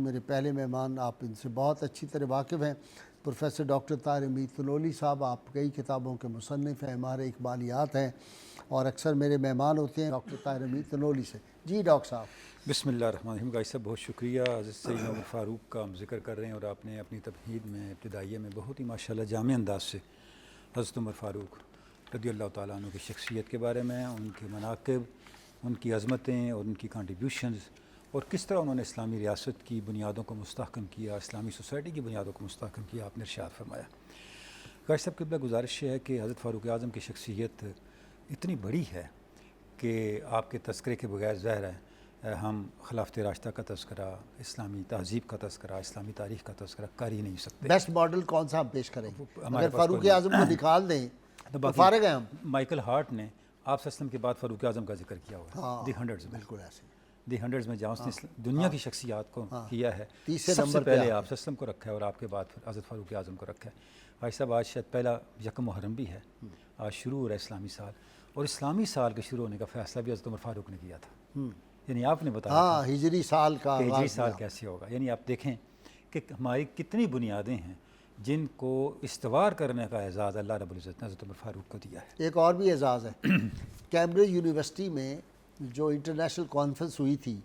मेरे पहले मेहमान, आप इनसे बहुत अच्छी तरह वाकिफ़ हैं, प्रोफेसर डॉक्टर ताहिर हमीद तनोली साहब। आप कई किताबों के मुसन्निफ़ हैं, हमारे इकबालियात हैं और अक्सर मेरे मेहमान होते हैं डॉक्टर ताहिर हमीद तनोली से। जी डॉक्टर साहब। बिस्मिल्लाहिर्रहमानिर्रहीम। गाइस साहब बहुत शुक्रिया। हज़रत सैयदना उमर फ़ारूक का हम ज़िक्र कर रहे हैं और आपने अपनी तमहीद में इब्तिदाइया में बहुत ही माशाल्लाह जामे अंदाज से हज़रत उमर फ़ारूक रज़ियल्लाहु ताला अन्हु की शख्सियत के बारे में, उनके मनाक़िब, उनकी अज़मतें और उनकी कंट्रीब्यूशंस और किस तरह उन्होंने इस्लामी रियासत की बुनियादों को मुस्तहकम किया, इस्लामी सोसाइटी की बुनियादों को मुस्तहकम किया, आपने इरशाद फरमाया। गाइस साहब क़िबला गुज़ारिश है कि हज़रत फ़ारूक आज़म की शख्सियत इतनी बड़ी है कि आपके तज़किरे के बगैर ज़ाहिर है हम खिलाफ़त राशिदा का तज़किरा, इस्लामी तहज़ीब का तज़किरा, इस्लामी तारीख़ का तज़किरा कर ही नहीं सकते। बेस्ट मॉडल कौन सा हम पेश करेंगे? हमारे अगर पास फ़ारूक आज़म को निकाल दें तो फारिग हैं हम। माइकल हार्ट ने आप सल्लम के बाद फ़ारूक आज़म का जिक्र किया हुआ है। हाँ, दी हंड्रेड्स में, बिल्कुल ऐसे दी हंड्रेड्स में जहाँ उसने दुनिया की शख्सियात को किया है, तीसरे सबसे नंबर पे पहले आते आप सल्लम को रखा है और आपके बाद फिर हज़रत फ़ारूक आज़म को रखा है। भाई साहब आज शायद पहला यकम मुहर्रम भी है, आज शुरू हो रहा है इस्लामी साल, और इस्लामी साल के शुरू होने का फ़ैसला भी हज़रत उमर फ़ारूक ने किया था। यानी आपने बताया हाँ, हिजरी साल का कि हिजरी साल कैसे होगा। यानी आप देखें कि हमारी कितनी बुनियादें हैं जिनको इस्तवार करने का एजाज़ अल्लाह रब्बुल इज़्ज़त ने हज़रत उमर फ़ारूक को दिया है। एक और भी एजाज़ है कैम्ब्रिज यूनिवर्सिटी में जो इंटरनेशनल कॉन्फ्रेंस हुई थी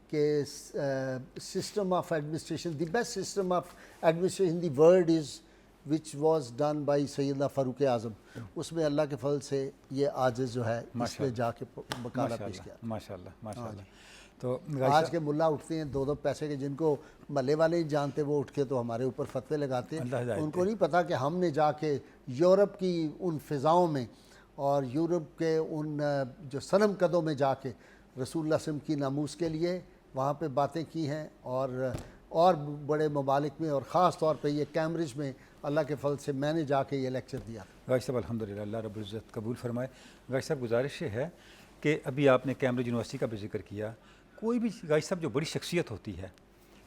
कि system of administration, the best system of administration the world is which was done by Syedna Farooq Azam, उसमें अल्लाह के फल से ये आजिज़ जो है इसमें जाके मकाला पेश किया। माशाल्लाह माशाल्लाह। तो आज के मुल्ला उठते हैं दो दो पैसे के, जिनको मल्ले वाले ही जानते, वो उठ के तो हमारे ऊपर फतवे लगाते हैं। उनको नहीं पता कि हमने जाके यूरोप की उन फ़िज़ाओं में और यूरोप के उन जो सनम कदों में जाके रसूलुल्लाह सल्लल्लाहु अलैहि वसल्लम की नामूस के लिए वहाँ पे बातें की हैं और बड़े ममालिक में और ख़ास तौर पे ये कैम्ब्रिज में अल्लाह के फल से मैंने जाके ये लेक्चर दिया। गाइस साहब अल्हम्दुलिल्लाह, अल्लाह रब्बुल इज़्ज़त कबूल फरमाए। गाइस साहब गुजारिश है कि अभी आपने कैम्ब्रिज यूनिवर्सिटी का भी जिक्र किया। कोई भी गाइस साहब जो बड़ी शख्सियत होती है,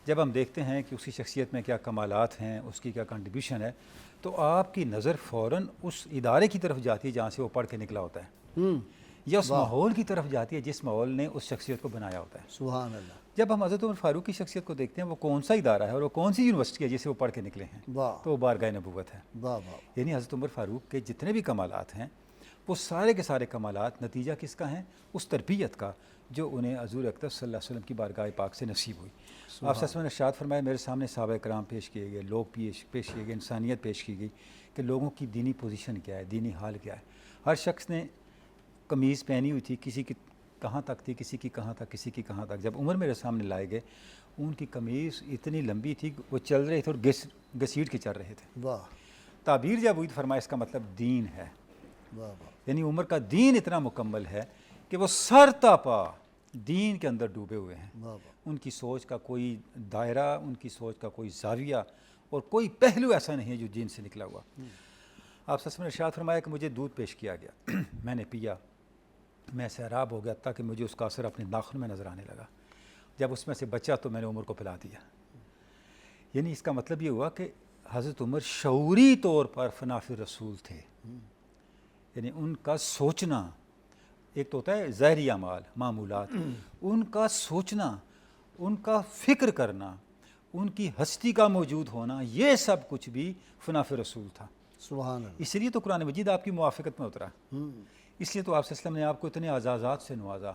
जब हम देखते हैं कि उसकी शख्सियत में क्या कमालात हैं, उसकी क्या कंट्रीब्यूशन है, तो आपकी नज़र फ़ौरन उस इदारे की तरफ जाती है जहाँ से वो पढ़ के निकला होता है, या उस माहौल की तरफ जाती है जिस माहौल ने उस शख्सियत को बनाया होता है। सुभान अल्लाह। जब हम हज़रत उमर फ़ारूक की शख्सियत को देखते हैं, वो कौन सा इदारा है और वो कौन सी यूनिवर्सिटी है जिसे वो पढ़ के निकले हैं, तो वो बारगाह नबूवत है। यानी हज़रत उमर फ़ारूक के जितने भी कमालात हैं, वो सारे के सारे कमालात नतीजा किसका हैं? उस तरबियत का जो उन्हें हज़ूर अक़दस सल्लल्लाहु अलैहि वसल्लम की बारगाह पाक से नसीब हुई। आप सल्लल्लाहु ने इरशाद फरमाया, मेरे सामने सहाबा कराम पेश किए गए, लोग पेश किए गए, इंसानियत पेश की गई कि लोगों की दीनी पोजीशन क्या है, दीनी हाल क्या है। हर शख्स ने कमीज़ पहनी हुई थी, किसी की कहाँ तक थी, किसी की कहाँ तक, किसी की कहाँ तक। जब उमर मेरे सामने लाए गए, उनकी कमीज़ इतनी लंबी थी, वो चल रहे थे और घसीट के चल रहे थे। ताबीर जब हुई तो फरमाया इसका मतलब दीन है। यानी उमर का दीन इतना मुकम्मल है कि वो सरतापा दीन के अंदर डूबे हुए हैं। उनकी सोच का कोई दायरा, उनकी सोच का कोई जाविया और कोई पहलू ऐसा नहीं है जो दीन से निकला हुआ। आप सल्लल्लाहु ने इरशाद फरमाया कि मुझे दूध पेश किया गया, मैंने पिया, मैं सैराब हो गया ताकि मुझे उसका असर अपने नाखून में नज़र आने लगा। जब उसमें से बचा तो मैंने उमर को पिला दिया। यानी इसका मतलब ये हुआ कि हज़रत उमर शऊरी तौर पर फनाफिर रसूल थे। यानी उनका सोचना, एक तो होता है ज़ाहिरी अमाल मामूलात, उनका सोचना, उनका फ़िक्र करना, उनकी हस्ती का मौजूद होना, ये सब कुछ भी फनाफिर रसूल था। सुभान अल्लाह। इसलिए तो कुरान मजीद आपकी मुआफ़क़त में उतरा, इसलिए तो आप सल्लम ने आपको इतने आज़ाज़ात से नवाजा।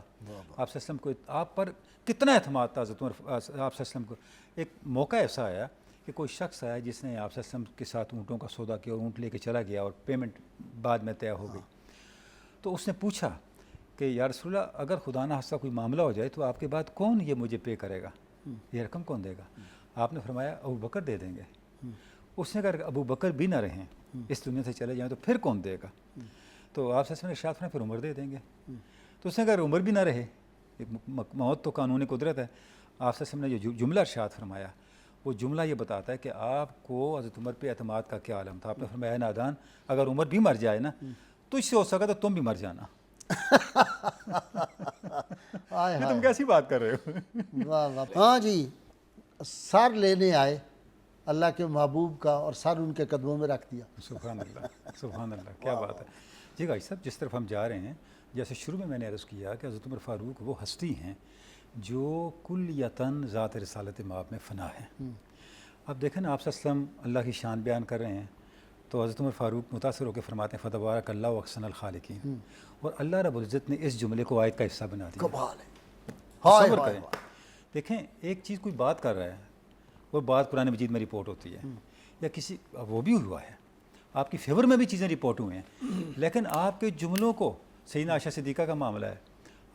आप सल्लम को आप पर कितना एतमाद था हज़रत उमर। आप सल्लम को एक मौका ऐसा आया कि कोई शख्स आया जिसने आप सल्लम के साथ ऊँटों का सौदा किया और ऊँट लेके चला गया और पेमेंट बाद में तय हो गई। तो उसने पूछा कि या रसूलल्लाह, अगर खुदा न खास्ता कोई मामला हो जाए तो आपके बाद कौन ये मुझे पे करेगा, ये रकम कौन देगा? आपने फरमाया अबू बकर दे देंगे। उसने कहा अबू बकर भी ना रहें, इस दुनिया से चले जाएँ तो फिर कौन देगा? तो आप सल्लम ने इरशाद फरमाया फिर उमर दे देंगे। तो उसने कहा उमर भी ना रहे, मौत तो कानूनी कुदरत है। आप सल्लम ने जो जुमला इरशाद फरमाया, वो जुमला ये बताता है कि आपको हज़रत उमर पे एतमाद का क्या आलम था। आपने फरमाया नादान, अगर उमर भी मर जाए ना तो इससे हो सका तो तुम भी मर जाना। ये तुम कैसी बात कर रहे हो? वाह वाह। हाँ जी, सर लेने आए अल्लाह के महबूब का और सर उनके कदमों में रख दिया। सुभान अल्लाह, सुभान अल्लाह, क्या बात है। जी भाई साहब, जिस तरफ हम जा रहे हैं, जैसे शुरू में मैंने अर्ज़ किया कि हज़रत उमर फ़ारूक वो हस्ती हैं जो कुल्लियतन ज़ात रिसालत माब में फ़ना है। अब देखें ना, आप सल्लम अल्लाह की शान बयान कर रहे हैं तो हज़रत उमर फ़ारूक मुतासिर होकर फरमाते हैं फ़तबारकल्लाहु अहसनुल ख़ालिक़ीन, और अल्लाह रब्बुल इज़्ज़त ने इस जुमले को आयत का हिस्सा बना दिया। कमाल है। सब्र करें। देखें, एक चीज़ कोई बात कर रहा है वो बात कुरान मजीद में रिपोर्ट होती है, या किसी वो भी हुआ है, आपकी फेवर में भी चीज़ें रिपोर्ट हुई हैं, लेकिन आपके जुमलों को, सैयदना आयशा सिद्दीक़ा का मामला है,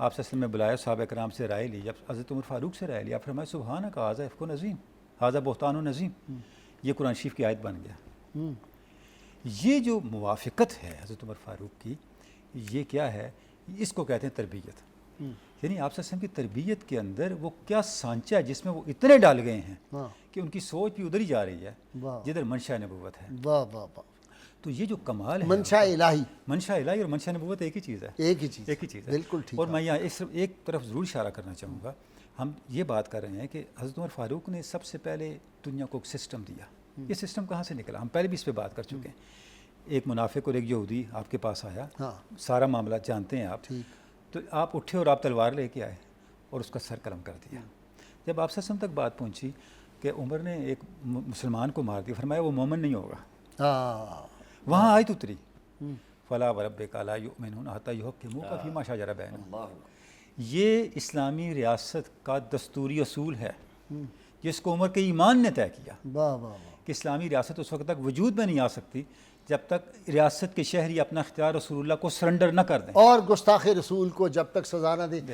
आप सल्लम में बुलाया, सहाबा कराम से राय ली, जब हज़रत उमर फ़ारूक से राय ली, आप फरमाए सुबहान का हाज़ा इफ़्कुन अज़ीम, हाज़ा बुहतान नज़ीम, ये कुरान शरीफ की आयत बन गया। ये जो मुवाफ़िक़त है हज़रत उमर फ़ारूक की, ये क्या है, इसको कहते हैं तरबियत। यानी आप सल्लम की तरबियत के अंदर वो क्या सांचा है जिसमें वो इतने डाल गए हैं कि उनकी सोच भी उधर ही जा रही है जिधर मंशा नबूवत है। वाह वाह वाह। तो ये जो कमाल है, मंशा इलाही और मंशा नबूवत एक ही चीज़ है, एक ही चीज़ है, बिल्कुल ठीक। और मैं यहाँ एक तरफ ज़रूर इशारा करना चाहूँगा, हम ये बात कर रहे हैं कि हज़रत उमर फ़ारूक ने सबसे पहले दुनिया को एक सिस्टम दिया। ये सिस्टम कहाँ से निकला, हम पहले भी इस पर बात कर चुके हैं। एक मुनाफिक और एक यहूदी आपके पास आया, सारा मामला जानते हैं आप, तो आप उठे और आप तलवार लेके आए और उसका सर कलम कर दिया। जब आप सल्लम तक बात पहुंची कि उमर ने एक मुसलमान को मार दिया, फरमाया वो मोमिन नहीं होगा। वहाँ आयत उतरी, फला वरब्बिका ला युमिनून हत्ता युहक्किमूका फीमा शजरा बैनहुम। ये इस्लामी रियासत का दस्तूरी असूल है जिसको उमर के ईमान ने तय किया कि इस्लामी रियासत उस वक्त तक वजूद में नहीं आ सकती जब तक रियासत के शहरी अपना इख्तियार रसूलुल्लाह को सरेंडर न कर दें और गुस्ताखे रसूल को जब तक सजा न दें।